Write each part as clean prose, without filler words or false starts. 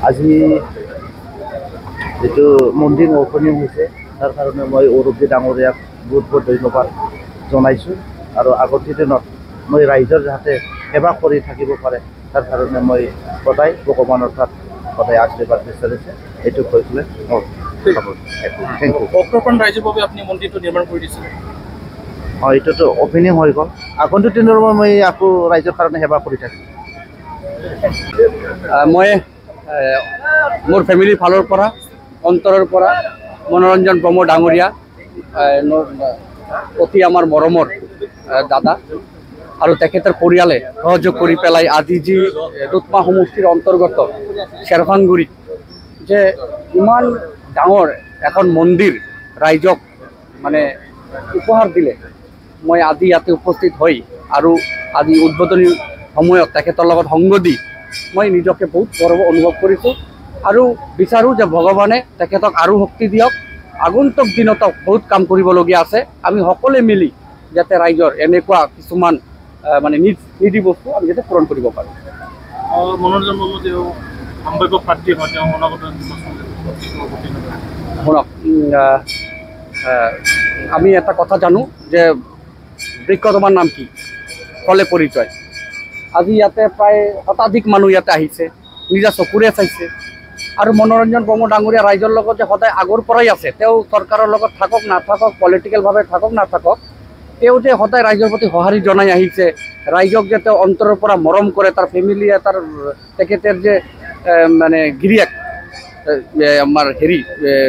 আজি যেটো মন্দিৰ ওপেনিং হৈছে তাৰ কাৰণে মই অৰূপজী ডাঙৰীয়াক বহুত বহুত ধন্যবাদ জনাইছোঁ আৰু আগন্তুক দিনত মই ৰাইজৰ যাতে সেৱা কৰি থাকিব পাৰে তাৰ কাৰণে মই সদায় ভগৱানৰ তাত সদায় আশীৰ্বাদ বিচাৰিছে এইটো কৈ পেলাই থেংক ইউ। ভক্তপ্ৰাণ ৰাইজৰ বাবে আপুনি মন্দিৰটো নিৰ্মাণ কৰি দিছিলে। হয়, এইটোতো অপেনিং হৈ গ'ল। আগন্তুক দিনৰ মই আকৌ ৰাইজৰ কাৰণে সেৱা কৰি থাকিম। মই মোৰ ফেমিলিৰ ফালৰ পৰা অন্তৰৰ পৰা মনোৰঞ্জন ব্ৰহ্ম ডাঙৰীয়া অতি আমাৰ মৰমৰ দাদা আৰু তেখেতৰ পৰিয়ালে সহযোগ কৰি পেলাই আজি যি দুধমা সমষ্টিৰ অন্তৰ্গত শ্বেৰভাংগুৰিত যে ইমান ডাঙৰ এখন মন্দিৰ ৰাইজক মানে উপহাৰ দিলে, মই আজি ইয়াতে উপস্থিত হৈ আৰু আজি উদ্বোধনীৰ সময়ত তেখেতৰ লগত সংগ দি মই নিজকে বহুত গৌৰৱ অনুভৱ কৰিছোঁ আৰু বিচাৰোঁ যে ভগৱানে তেখেতক আৰু শক্তি দিয়ক। আগন্তুক দিনত বহুত কাম কৰিবলগীয়া আছে। আমি সকলোৱে মিলি যাতে ৰাইজৰ এনেকুৱা কিছুমান মানে নিধি বস্তু আমি যাতে পূৰণ কৰিব পাৰোঁ। মনোৰঞ্জন ব্ৰহ্ম তেওঁ সম্ভাৱ্য প্ৰাৰ্থী হয়, তেওঁ অনাগত শুনক, আমি এটা কথা জানো যে বৃক্ষ তোমাৰ নাম কি, ফলে পৰিচয়। আজি ইয়াতে প্ৰায় শতাধিক মানুহ ইয়াতে আহিছে, নিজা চকুৰে চাইছে আৰু মনোৰঞ্জন ব্ৰহ্ম ডাঙৰীয়া ৰাইজৰ লগত যে সদায় আগৰ পৰাই আছে। তেওঁ চৰকাৰৰ লগত থাকক নাথাকক, পলিটিকেলভাৱে থাকক নাথাকক, তেওঁ যে সদায় ৰাইজৰ প্ৰতি সঁহাৰি জনাই আহিছে, ৰাইজক যে তেওঁ অন্তৰৰ পৰা মৰম কৰে, তাৰ ফেমিলিয়ে তাৰ তেখেতৰ যে মানে গিৰিয়েক আমাৰ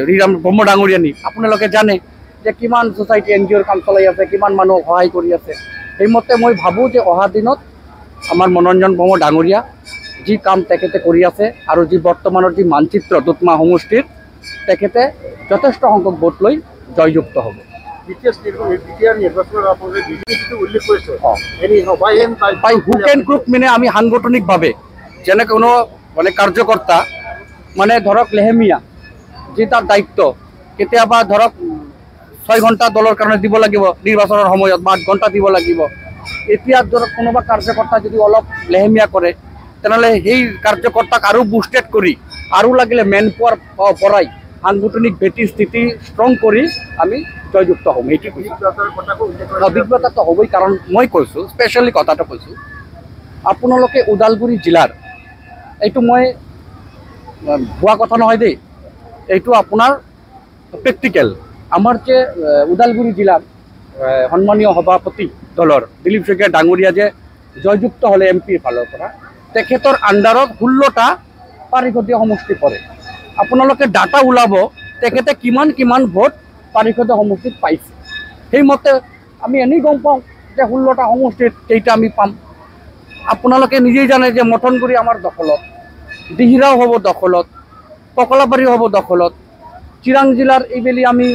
ৰিৰাম ব্ৰহ্ম ডাঙৰীয়ানী, আপোনালোকে জানে যে কিমান ছ'চাইটি NGOৰ কাম চলাই আছে, কিমান মানুহক সহায় কৰি আছে। সেইমতে মই ভাবোঁ যে অহা দিনত আমাৰ মনোৰঞ্জন ব্ৰহ্ম ডাঙৰীয়া যি কাম তেখেতে কৰি আছে আৰু যি বৰ্তমানৰ যি মানচিত্ৰ দুধমা সমষ্টিৰ, তেখেতে যথেষ্ট সংখ্যক ভোট লৈ জয়যুক্ত হ'ব। বাই হুক এণ্ড ক্ৰুক মানে আমি সাংগঠনিকভাৱে যেনে কোনো মানে কাৰ্যকৰ্তা মানে ধৰক লেহেমীয়া যি তাৰ দায়িত্ব, কেতিয়াবা ধৰক 6 ঘণ্টা দলৰ কাৰণে দিব লাগিব নিৰ্বাচনৰ সময়ত বা 8 ঘণ্টা দিব লাগিব। এতিয়া ধৰক কোনোবা কাৰ্যকৰ্তা যদি অলপ লেহেমীয়া কৰে, তেনেহ'লে সেই কাৰ্যকৰ্তাক আৰু বুষ্টেড কৰি আৰু লাগিলে মেন পাৱাৰ পৰাই সাংগঠনিক ভেটি স্থিতি ষ্ট্ৰং কৰি আমি জয়যুক্ত হ'ম। সেইটো অভিজ্ঞতাটো হ'বই, কাৰণ মই কৈছোঁ স্পেচিয়েলি কথাটো কৈছোঁ, আপোনালোকে ওদালগুৰি জিলাৰ, এইটো মই ভুৱা কথা নহয় দেই, এইটো আপোনাৰ প্ৰেক্টিকেল। আমাৰ যে ওদালগুৰি জিলাৰ সন্মানীয় সভাপতি দলৰ দিলীপ শইকীয়া ডাঙৰীয়া যে জয়যুক্ত হ'লে MPৰ ফালৰ পৰা, তেখেতৰ আণ্ডাৰত 16টা পাৰিষদীয় সমষ্টি পৰে। আপোনালোকে ডাটা ওলাব তেখেতে কিমান কিমান ভোট পাৰিষদীয় সমষ্টিত পাইছে। সেইমতে আমি এনেই গম পাওঁ যে 16টা সমষ্টিত কেইটা আমি পাম। আপোনালোকে নিজেই জানে যে মথনগুৰি আমাৰ দখলত, দিহিৰাও হ'ব দখলত, টকলাবাৰীও হ'ব দখলত। চিৰাং জিলাৰ এইবেলি আমি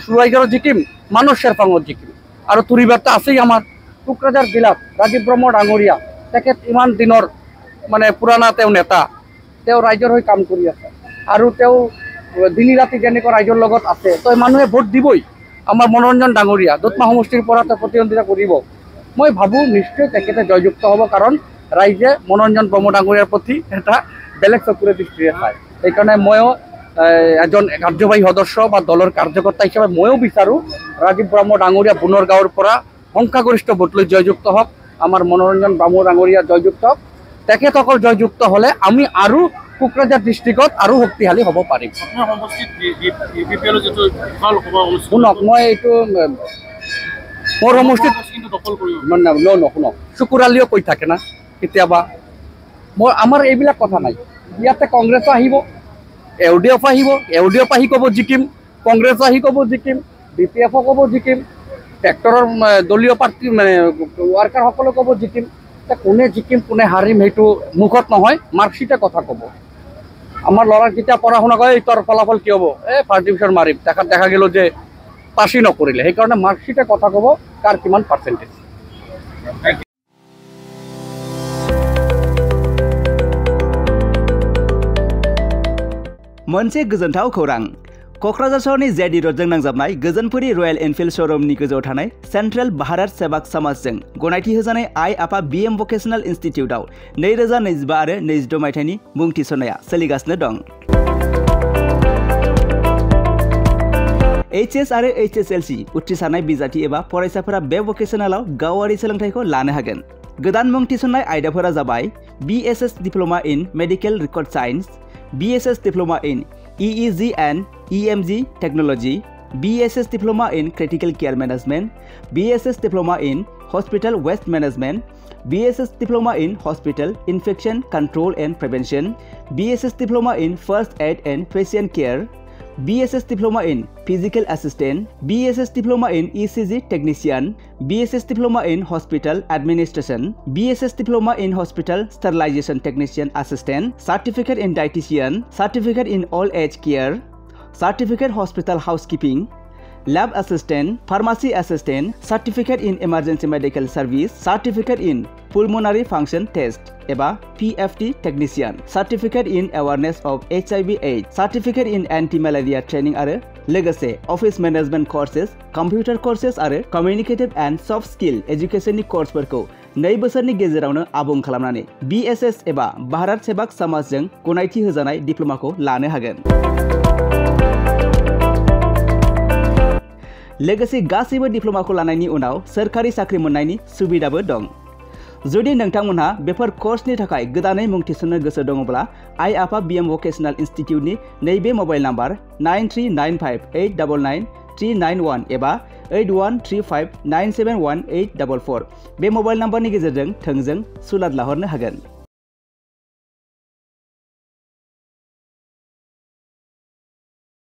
সুৰাইজাৰত জিকিম, মানস শ্বেৰপাঙত জিকিম আৰু তুৰিবাৰটা আছেই আমাৰ। কোকৰাঝাৰ জিলাত ৰাজীৱ ব্ৰহ্ম ডাঙৰীয়া, তেখেত ইমান দিনৰ মানে পুৰণা তেওঁ নেতা, তেওঁ ৰাইজৰ হৈ কাম কৰি আছে আৰু তেওঁ দিনী ৰাতি যেনেকৈ ৰাইজৰ লগত আছে, তো মানুহে ভোট দিবই। আমাৰ মনোৰঞ্জন ডাঙৰীয়া দুধমা সমষ্টিৰ পৰা তেওঁ প্ৰতিদ্বন্দ্বিতা কৰিব। মই ভাবোঁ নিশ্চয় তেখেতে জয়যুক্ত হ'ব, কাৰণ ৰাইজে মনোৰঞ্জন ব্ৰহ্ম ডাঙৰীয়াৰ প্ৰতি এটা বেলেগ চকুৰে দৃষ্টিৰে চায়। সেইকাৰণে ময়ো এজন কাৰ্যবাহী সদস্য বা দলৰ কাৰ্যকৰ্তা হিচাপে ময়ো বিচাৰোঁ ৰাজীৱ ব্ৰহ্ম ডাঙৰীয়া পুনৰগাঁৱৰ পৰা সংখ্যাগৰিষ্ঠ ভোট লৈ জয়যুক্ত হওক, আমাৰ মনোৰঞ্জন ব্ৰহ্ম ডাঙৰীয়া জয়যুক্ত হওক। তেখেতসকল জয়যুক্ত হ'লে আমি আৰু কোকৰাঝাৰ ডিষ্ট্ৰিক্টত আৰু শক্তিশালী হ'ব পাৰিম। শুনক, মই এইটো মোৰ সমষ্টিত শুনক, চুকুৰালীও কৈ থাকে না কেতিয়াবা, আমাৰ এইবিলাক কথা নাই। ইয়াতে কংগ্ৰেছো আহিব, LDF আহিব, LDF আহি ক'ব জিকিম, কংগ্ৰেছ আহি ক'ব জিকিম, BPF ক'ব জিকিম, ট্ৰেক্টৰৰ দলীয় পাৰ্টি মানে ৱাৰ্কাৰসকলে ক'ব জিকিম। কোনে জিকিম কোনে হাৰিম সেইটো মুখত নহয়, মাৰ্কশ্বিটে কথা ক'ব। আমাৰ ল'ৰাক যেতিয়া পঢ়া শুনা কৰে, তোৰ ফলাফল কি হ'ব, ফাৰ্ষ্ট ডিভিজন মাৰিম, দেখা গ'ল যে পাছেই নকৰিলে। সেইকাৰণে মাৰ্কশ্বিটে কথা ক'ব কাৰ কিমান পাৰ্চেণ্টেজ। मोनसे गोजोनथाव खौरां, क'क्राझार सहरनि जेडि रोडजों नांजाबनाय गोजोनपुरी रयेल एनफिल्ड श'रुमनि गोजौआव थानाय सेन्ट्रेल भारत सेवाक समाजजों गनायथि होजानाय आइ आफा BM भकेशनेल इनस्टिट्यूटआव 2025 आरो 26 मायथाइनि मुं थिसननाया सोलिगासिनो दं। HS आरो HSLC उथ्रिसारनाय बिजाथि एबा फरायसाफोरा बे भकेशनेलाव गावारि सोलोंथाइखौ लानो हागोन। गोदान मुं थिसननाय आयदाफोरा जाबाय BSS diploma in medical record signs, BSS diploma in EEG and EMG technology, BSS diploma in critical care management, BSS diploma in hospital waste management, BSS diploma in hospital infection control and prevention, BSS diploma in first aid and patient care, BSS diploma in physical assistant, BSS diploma in ECG technician, BSS diploma in hospital administration, BSS diploma in hospital sterilization technician assistant, certificate in dietitian, certificate in old age care, certificate hospital housekeeping, lab assistant, pharmacy assistant, certificate in emergency medical service, certificate in pulmonary function test एबा PFT technician, certificate in awareness of HIV/AIDS, certificate in anti-malaria training आरो लोगोसे office management courses, computer courses आरो communicative and soft skill educationनि कोर्सफोरखौ 2 बोसोरनि गेजेरावनो आबुं खालामनानै BSS एबा भारत सेवाक समाजजों गनायथि होजानाय डिप्ल'माखौ लानो हागोन। लोगोसे गासैबो डिप्ल'माखौ लानायनि उनाव सोरखारि साख्रि मोननायनि सुबिदाबो दं। जुदि नोंथांमोनहा बेफोर कोर्सनि थाखाय गोदानै मुं थिसननो गोसो दङब्ला आइ आफा BM भकेशनेल इनस्टिट्यूटनि नैबे मबाइल नाम्बार 9395899391 एबा 8135971844 बे मबाइल नाम्बारनि गेजेरजों थोंजों सुलाद लाहरनो हागोन।